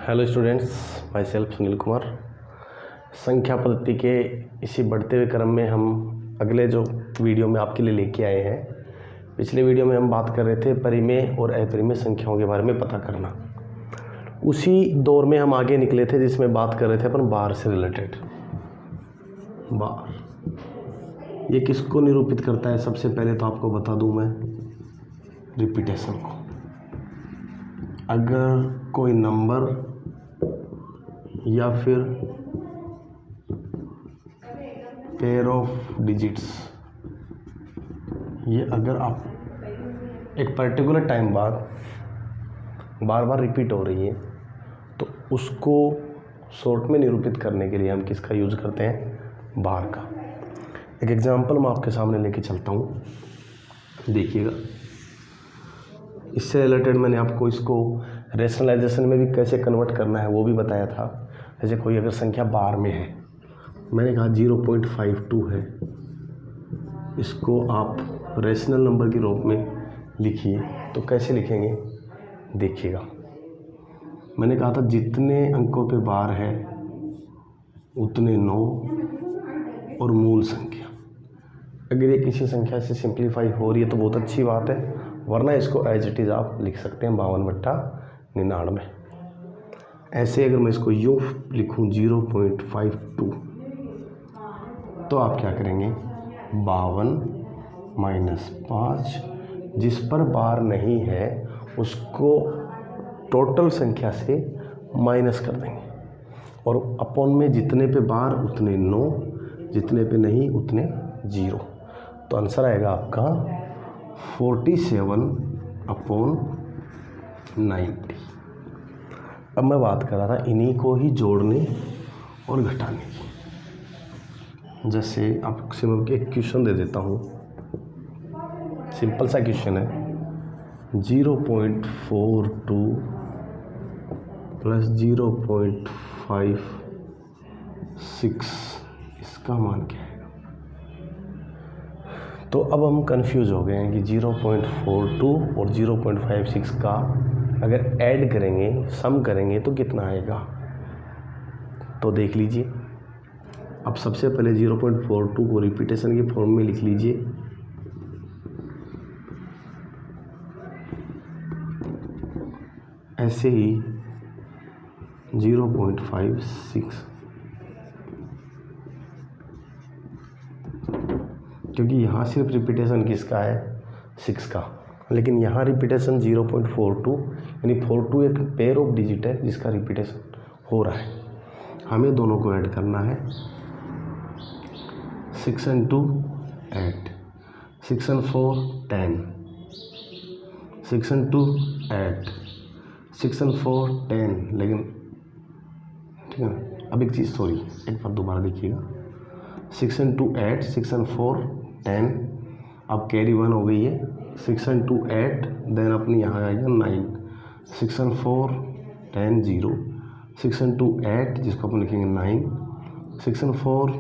Hello students, my self Sunil Kumar. संख्या पद्धति के इसी बढ़ते हुए क्रम में हम अगले जो वीडियो में आपके लिए लेके आए हैं। पिछले वीडियो में हम बात कर रहे थे परिमेय और अपरिमेय संख्याओं के बारे में पता करना। उसी दौर में हम आगे निकले थे जिसमें बात कर रहे थे अपन बार से रिलेटेड। बार ये किसको निरूपित करता है? सबसे पहले तो आपको बता दूं मैं रिपीटेशन को। अगर कोई नंबर या फिर पेयर ऑफ डिजिट्स ये अगर आप एक पर्टिकुलर टाइम बाद बार बार रिपीट हो रही है तो उसको शॉर्ट में निरूपित करने के लिए हम किसका यूज़ करते हैं? बार का। एक एग्जांपल मैं आपके सामने लेके चलता हूँ, देखिएगा। इससे रिलेटेड मैंने आपको इसको रेशनलाइजेशन में भी कैसे कन्वर्ट करना है वो भी बताया था। जैसे कोई अगर संख्या बार में है, मैंने कहा 0.52 है, इसको आप रेशनल नंबर के रूप में लिखिए। तो कैसे लिखेंगे देखिएगा। मैंने कहा था जितने अंकों पे बार है उतने 9 और मूल संख्या। अगर ये किसी संख्या से सिंप्लीफाई हो रही है तो बहुत अच्छी बात है, वरना इसको एज इट इज़ आप लिख सकते हैं 52/99। ऐसे अगर मैं इसको यूँ लिखूँ 0.52 तो आप क्या करेंगे? 52 - 5, जिस पर बार नहीं है उसको टोटल संख्या से माइनस कर देंगे और अपॉन में जितने पे बार उतने 9, जितने पे नहीं उतने 0। तो आंसर आएगा आपका 47/90। अब मैं बात कर रहा था इन्हीं को ही जोड़ने और घटाने की। जैसे आपसे मैं एक क्वेश्चन दे देता हूँ, सिंपल सा क्वेश्चन है। 0.42 + 0.56 इसका मान क्या है? तो अब हम कंफ्यूज हो गए हैं कि 0.42 और 0.56 का अगर ऐड करेंगे, सम करेंगे तो कितना आएगा? तो देख लीजिए। अब सबसे पहले 0.42 को रिपीटेशन के फॉर्म में लिख लीजिए। ऐसे ही 0.56, क्योंकि यहाँ सिर्फ रिपीटेशन किसका है? 6 का, लेकिन यहाँ रिपीटेशन 0.42 यानी 42 एक पेयर ऑफ डिजिट है जिसका रिपीटेशन हो रहा है। हमें दोनों को ऐड करना है। 6 × 2 8, 6 × 4 10, 6 × 2 8, 6 × 4 10। लेकिन ठीक है ना, अब एक चीज़ सॉरी एक बार दोबारा देखिएगा। 6 × 2 8, 6 × 4 10, अब कैरी 1 हो गई है। 6 × 2 8, देन अपनी यहाँ आएगा 9, 6 × 4 10 0, 6 × 2 8 जिसको अपन लिखेंगे 9, 6 × 4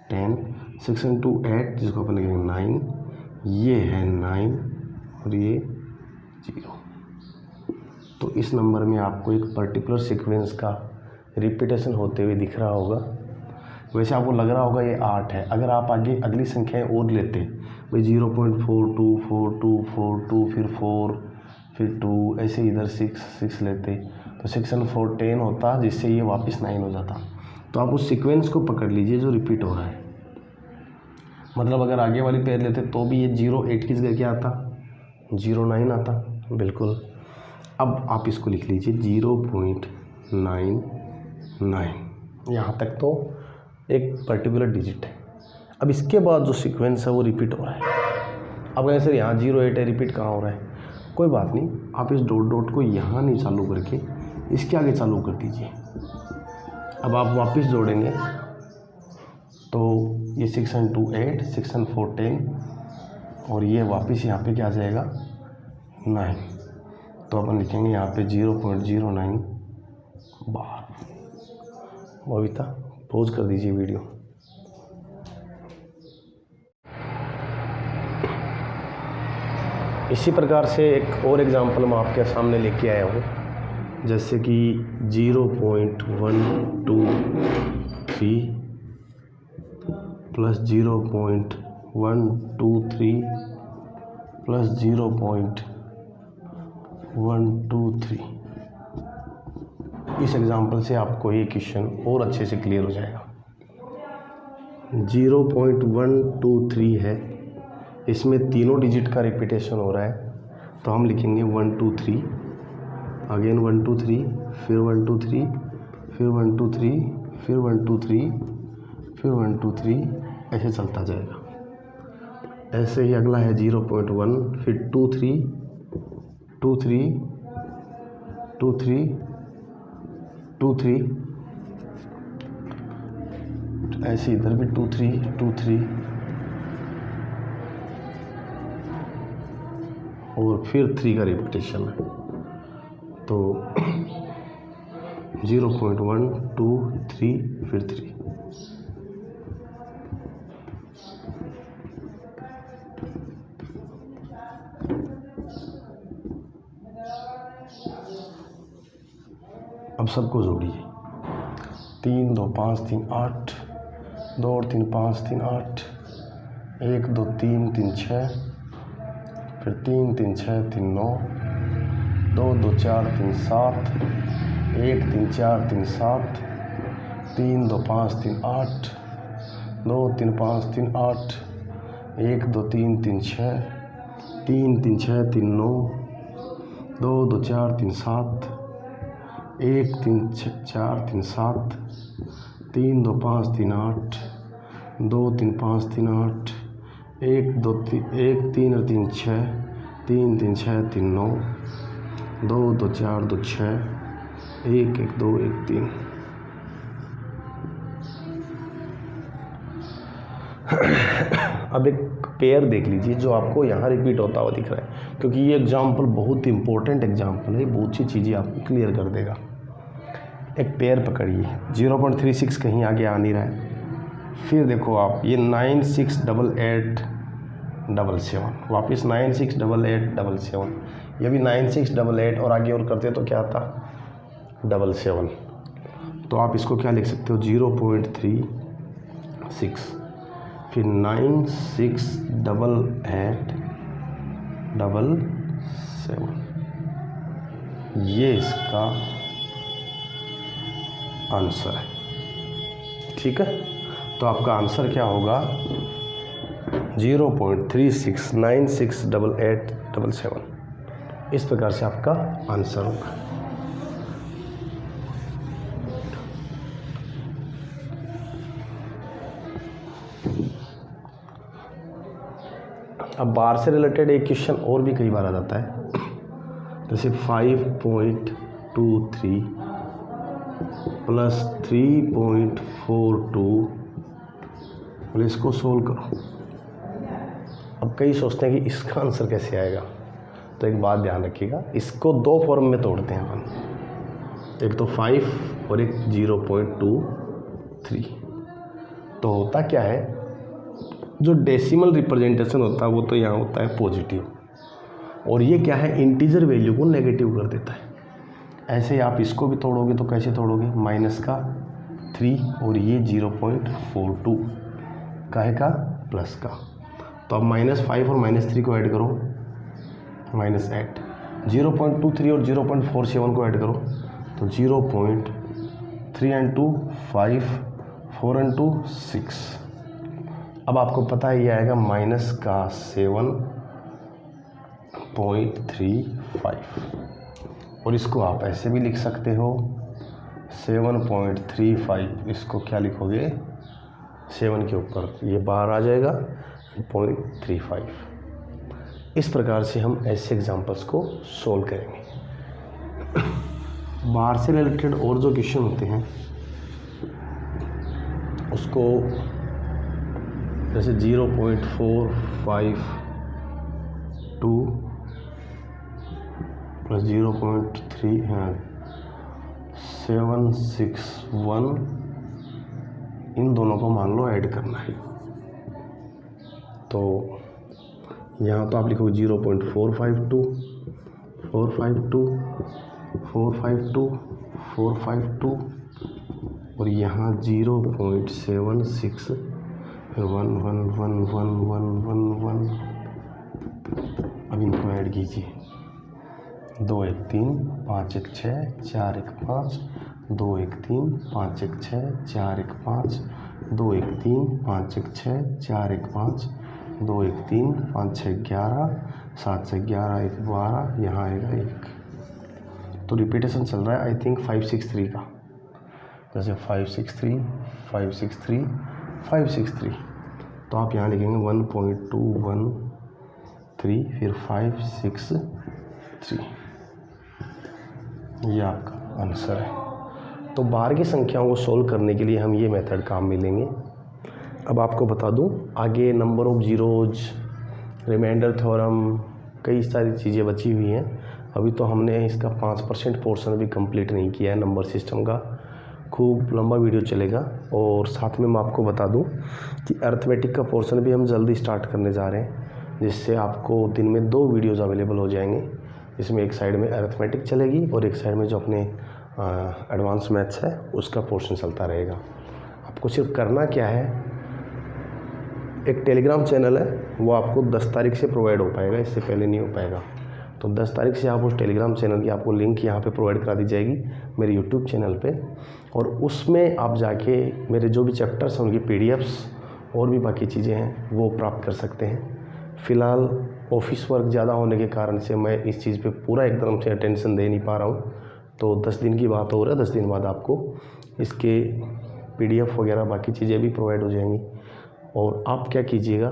10, 6 × 2 8 जिसको अपन लिखेंगे 9, ये है 9 और ये 0। तो इस नंबर में आपको एक पर्टिकुलर सीक्वेंस का रिपीटेशन होते हुए दिख रहा होगा। वैसे आपको लग रहा होगा ये 8 है। अगर आप आगे अगली संख्याएं और लेते भाई 0.42 42 42 फिर 4 फिर 2 ऐसे इधर 6 लेते तो 6 × 4 10 होता, जिससे ये वापस 9 हो जाता। तो आप उस सीक्वेंस को पकड़ लीजिए जो रिपीट हो रहा है। मतलब अगर आगे वाली पेयर लेते तो भी ये 08 किस जगह क्या आता? 09 आता, बिल्कुल। अब आप इसको लिख लीजिए 0.99। यहाँ तक तो एक पर्टिकुलर डिजिट है। अब इसके बाद जो सीक्वेंस है वो रिपीट हो रहा है। अब ऐसे यहाँ 08 है, रिपीट कहाँ हो रहा है? कोई बात नहीं, आप इस डॉट डॉट को यहाँ नहीं चालू करके इसके आगे चालू कर दीजिए। अब आप वापस जोड़ेंगे तो ये 6 × 2 8, 6 × 4 10 और ये वापस यहाँ पे क्या आ जाएगा? 9। तो अपन लिखेंगे यहाँ पे 0.09 बार। बबीता पॉज कर दीजिए वीडियो। इसी प्रकार से एक और एग्जांपल मैं आपके सामने लेके आया हूँ। जैसे कि 0.123 प्लस 0.123 प्लस 0.123। इस एग्जांपल से आपको ये क्वेश्चन और अच्छे से क्लियर हो जाएगा। 0.123 है, इसमें तीनों डिजिट का रिपीटेशन हो रहा है, तो हम लिखेंगे 1 2 3, अगेन 1 2 3, फिर 1 2 3, फिर 1 2 3, फिर 1 2 3, फिर 1 2 3, ऐसे चलता जाएगा। ऐसे ही अगला है 0.1, फिर 2 3 2 3 2 3 2 3, ऐसे इधर भी 2 3 2 3, और फिर 3 का रिपीटेशन है, तो 0.1 2 3 फिर 3। अब सबको जोड़िए। 3 2 5 3 8, 2 और 3 5 3 8, 1 2 3 3 6, फिर 3 3 6 3 9, 2 2 4 3 7, 1 3 4 3 7, 3 2 5 3 8, 2 3 5 3 8, 1 2 3 3 6, 3 3 6 3 9, 2 2 4 3 7, 1 3 4 3 7, 3 2 5 3 8, 2 3 5 3 8, 1 2 1 3 और 3 6, 3 3 6 3 9, 2 2 4 2 6, 1 1 2 1 3। अब एक पेयर देख लीजिए जो आपको यहाँ रिपीट होता हुआ दिख रहा है, क्योंकि ये एग्जाम्पल बहुत इंपॉर्टेंट एग्जाम्पल है, बहुत सी चीज़ें आपको क्लियर कर देगा। एक पेयर पकड़िए, 0.36 कहीं आगे आ नहीं रहा है। फिर देखो आप ये 968877, वापस 968877, ये भी 9688 और आगे और करते तो क्या आता 77। तो आप इसको क्या लिख सकते हो 0.36, फिर 968877, ये इसका आंसर है। ठीक है, तो आपका आंसर क्या होगा 0.36968877। इस प्रकार से आपका आंसर होगा। अब बार से रिलेटेड एक क्वेश्चन और भी कई बार आ जाता है, जैसे 5.23 प्लस 3.42, बोले इसको सोल्व करो। अब कई सोचते हैं कि इसका आंसर कैसे आएगा, तो एक बात ध्यान रखिएगा, इसको दो फॉर्म में तोड़ते हैं अपन, एक तो 5 और एक 0.23। तो होता क्या है, जो डेसिमल रिप्रेजेंटेशन होता है वो तो यहाँ होता है पॉजिटिव, और ये क्या है इंटीजर वैल्यू को नेगेटिव कर देता है। ऐसे ही आप इसको भी तोड़ोगे तो कैसे तोड़ोगे, माइनस का 3 और ये 0.42 काहे का प्लस का, तो अब -5 और -3 को ऐड करो -8, 0.23 और 0.47 को ऐड करो तो 0.3 and 2 5, 4 and 2 6। अब आपको पता है ये आएगा माइनस का 7.35, और इसको आप ऐसे भी लिख सकते हो 7.35, इसको क्या लिखोगे 7 के ऊपर ये बाहर आ जाएगा 0.35। इस प्रकार से हम ऐसे एग्जांपल्स को सोल्व करेंगे। बाहर से रिलेटेड और जो क्वेश्चन होते हैं उसको जैसे 0.452 प्लस 0.3 है 761, इन दोनों को मान लो ऐड करना है, तो यहाँ तो आप लिखोगे 0.452 452 और यहाँ 0.76 फिर 1 1 1 1 1 1 1। अब इनको ऐड कीजिए, 2 1 3 5 1 6 4 1 5, 2 1 3 5 1 6 4 1 5, 2 1 3 5 1 6 4 1 5, 2 1 3 5 6 11, 7 से 11 1 12, यहाँ आएगा 1। तो रिपीटेशन चल रहा है आई थिंक 563 का, जैसे 563 563 563। तो आप यहाँ लिखेंगे 1.213 फिर 563, ये आपका आंसर है। तो बाहर की संख्याओं को सोल्व करने के लिए हम ये मेथड काम में लेंगे। अब आपको बता दूं, आगे number of zeros, remainder theorem, कई सारी चीज़ें बची हुई हैं। अभी तो हमने इसका 5% पोर्शन भी कंप्लीट नहीं किया है नंबर सिस्टम का, खूब लंबा वीडियो चलेगा। और साथ में मैं आपको बता दूं कि अर्थमेटिक का पोर्शन भी हम जल्दी स्टार्ट करने जा रहे हैं, जिससे आपको दिन में 2 वीडियोज़ अवेलेबल हो जाएंगे। इसमें एक साइड में अर्थमेटिक चलेगी और एक साइड में जो अपने एडवांस मैथ्स है उसका पोर्शन चलता रहेगा। आपको सिर्फ करना क्या है, एक टेलीग्राम चैनल है, वो आपको 10 तारीख से प्रोवाइड हो पाएगा, इससे पहले नहीं हो पाएगा। तो 10 तारीख से आप उस टेलीग्राम चैनल की आपको लिंक यहाँ पे प्रोवाइड करा दी जाएगी मेरे यूट्यूब चैनल पे, और उसमें आप जाके मेरे जो भी चैप्टर्स हैं उनकी PDFs और भी बाकी चीज़ें हैं वो प्राप्त कर सकते हैं। फ़िलहाल ऑफिस वर्क ज़्यादा होने के कारण से मैं इस चीज़ पे पूरा एकदम से अटेंशन दे नहीं पा रहा हूँ। तो 10 दिन की बात हो रहा है, 10 दिन बाद आपको इसके PDF वगैरह बाकी चीज़ें भी प्रोवाइड हो जाएंगी। और आप क्या कीजिएगा,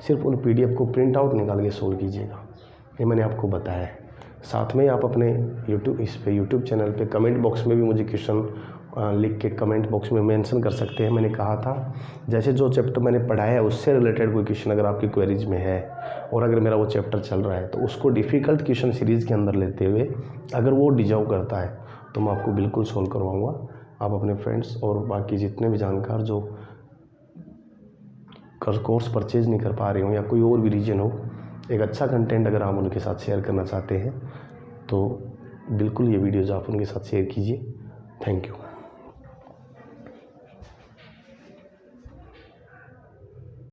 सिर्फ उन PDF को प्रिंट आउट निकाल के सोल्व कीजिएगा, ये मैंने आपको बताया है। साथ में आप अपने यूट्यूब चैनल पे कमेंट बॉक्स में भी मुझे क्वेश्चन लिख के कमेंट बॉक्स में मेंशन कर सकते हैं। मैंने कहा था जैसे जो चैप्टर मैंने पढ़ाया है उससे रिलेटेड कोई क्वेश्चन अगर आपकी क्वेरीज में है, और अगर मेरा वो चैप्टर चल रहा है तो उसको डिफ़िकल्ट क्वेश्चन सीरीज़ के अंदर लेते हुए अगर वो डिजर्व करता है तो मैं आपको बिल्कुल सोल्व करवाऊँगा। आप अपने फ्रेंड्स और बाकी जितने भी जानकार जो कोर्स परचेज़ नहीं कर पा रहे हो या कोई और भी रीजन हो, एक अच्छा कंटेंट अगर आप उनके साथ शेयर करना चाहते हैं तो बिल्कुल ये वीडियोज़ आप उनके साथ शेयर कीजिए। Thank you.